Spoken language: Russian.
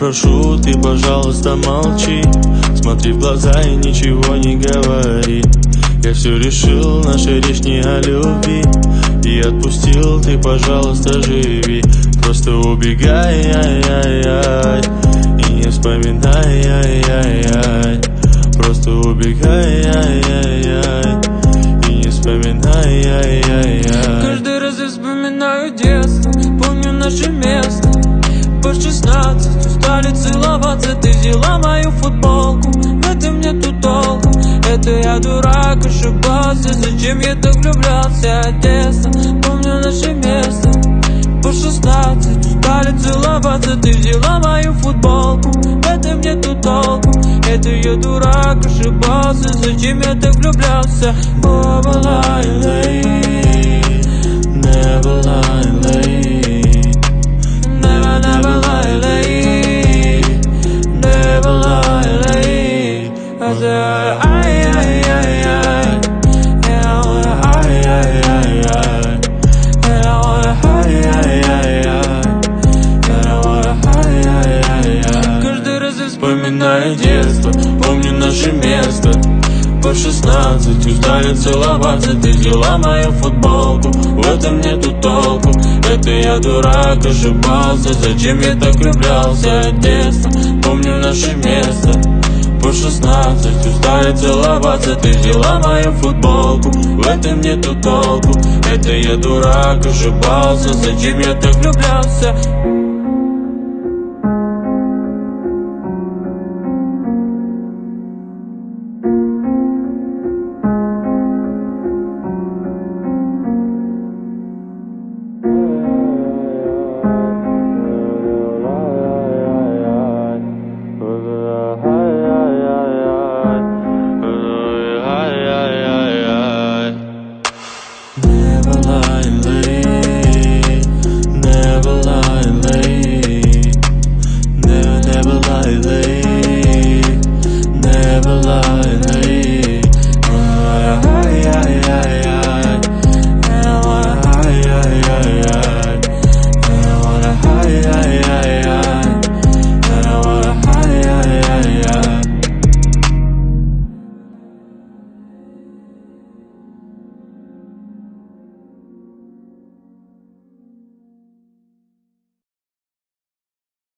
прошу, ты, пожалуйста, молчи. Смотри в глаза и ничего не говори. Я все решил, наша речь не о любви. И отпустил, ты, пожалуйста, живи. Просто убегай, ай-яй-яй, и не вспоминай, ай-яй-яй. Просто убегай, ай-яй-яй, и не вспоминай, ай-яй-яй. Каждый раз я вспоминаю детство, помню наше место. По 16 устали целоваться, ты взяла мою футболку. В этом нету толку, это я дурак, ошибался. Зачем я так влюблялся, Одесса? Помню наше место. По 16 устали целоваться, ты взяла мою футболку. В этом нету толку, это я дурак, ошибался. Зачем я так влюблялся? Never lie late, never lie late, never, never lie late, never lie late. I said, ay, ay, ay, ay, and I wanna, ay, ay, ay, ay, and I wanna, ay, ay, ay, ay, and I wanna, ay, ay, ay, ay. Каждый раз я вспоминаю детство, помню наше место. По 16 устали целоваться, ты взяла мою футболку. В этом нету толку, это я дурак, ошибался. Зачем я так влюблялся, Одесса? Помню наше место. По 16 устали целоваться, ты взяла мою футболку. В этом нету толку, это я дурак, ошибался. Зачем я так влюблялся?